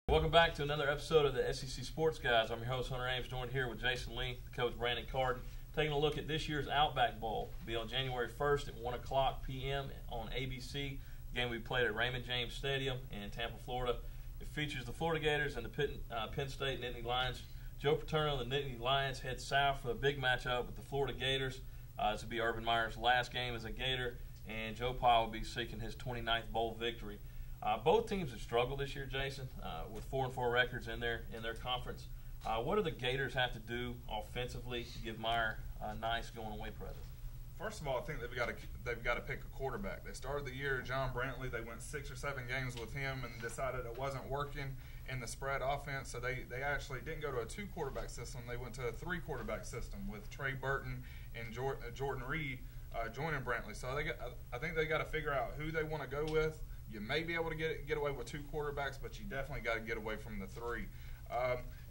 Welcome back to another episode of the SEC Sports Guys. I'm your host, Hunter Ames, joined here with Jason Lee, Coach Brandon Carden, taking a look at this year's Outback Bowl. It'll be on January 1st at 1 o'clock p.m. on ABC. The game we played at Raymond James Stadium in Tampa, Florida. It features the Florida Gators and the Penn State Nittany Lions. Joe Paterno and the Nittany Lions head south for a big matchup with the Florida Gators. This will be Urban Meyer's last game as a Gator, and Joe Pa will be seeking his 29th bowl victory. Both teams have struggled this year, Jason, with 4-4 records in their conference. What do the Gators have to do offensively to give Meyer a nice going-away present? First of all, I think they've got to pick a quarterback. They started the year, John Brantley. They went 6 or 7 games with him and decided it wasn't working in the spread offense. So they actually didn't go to a 2-quarterback system. They went to a 3-quarterback system with Trey Burton and Jordan Reed joining Brantley. So I think they got to figure out who they want to go with. You may be able to get away with 2 quarterbacks, but you definitely got to get away from the 3.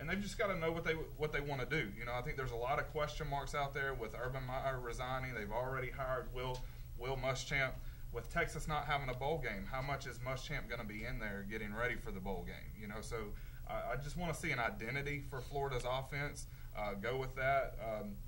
And they've just got to know what they want to do. You know, I think there's a lot of question marks out there with Urban Meyer resigning. They've already hired Will Muschamp. With Texas not having a bowl game, how much is Muschamp going to be in there getting ready for the bowl game? You know, so I just want to see an identity for Florida's offense. Go with that.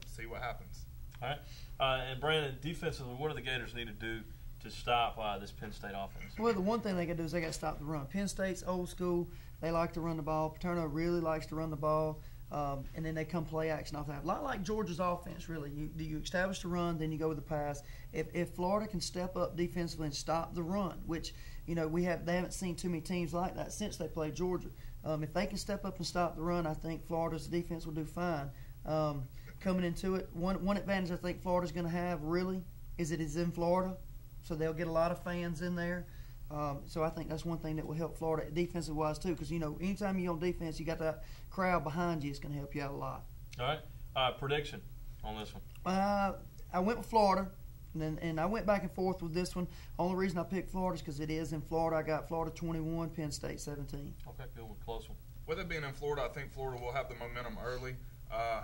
See what happens. All right. And Brandon, defensively, what do the Gators need to do to stop this Penn State offense? Well, the one thing they got to do is they got to stop the run. Penn State's old school. They like to run the ball. Paterno really likes to run the ball. And then they come play action off that. A lot like Georgia's offense, really. You establish the run, then you go with the pass. If Florida can step up defensively and stop the run, which, you know, they haven't seen too many teams like that since they played Georgia. If they can step up and stop the run, I think Florida's defense will do fine. Coming into it, one advantage I think Florida's going to have, really, is it is in Florida. So they'll get a lot of fans in there. So I think that's one thing that will help Florida defensive-wise too, because, you know, anytime you're on defense, you got that crowd behind you. It's going to help you out a lot. All right. Prediction on this one? I went with Florida, and I went back and forth with this one. Only reason I picked Florida is because it is in Florida. I got Florida 21, Penn State 17. Okay, good one. Close one. With it being in Florida, I think Florida will have the momentum early.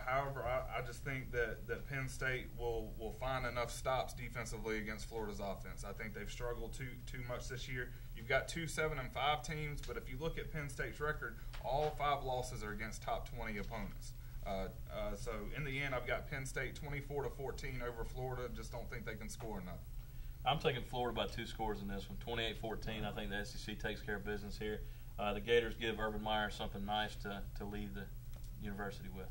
However, I just think that Penn State will find enough stops defensively against Florida's offense. I think they've struggled too much this year. You've got 2 7-5 teams, but if you look at Penn State's record, all 5 losses are against top 20 opponents. So in the end, I've got Penn State 24-14 over Florida. Just don't think they can score enough. I'm taking Florida by 2 scores in this one, 28-14. I think the SEC takes care of business here. The Gators give Urban Meyer something nice to leave the university with.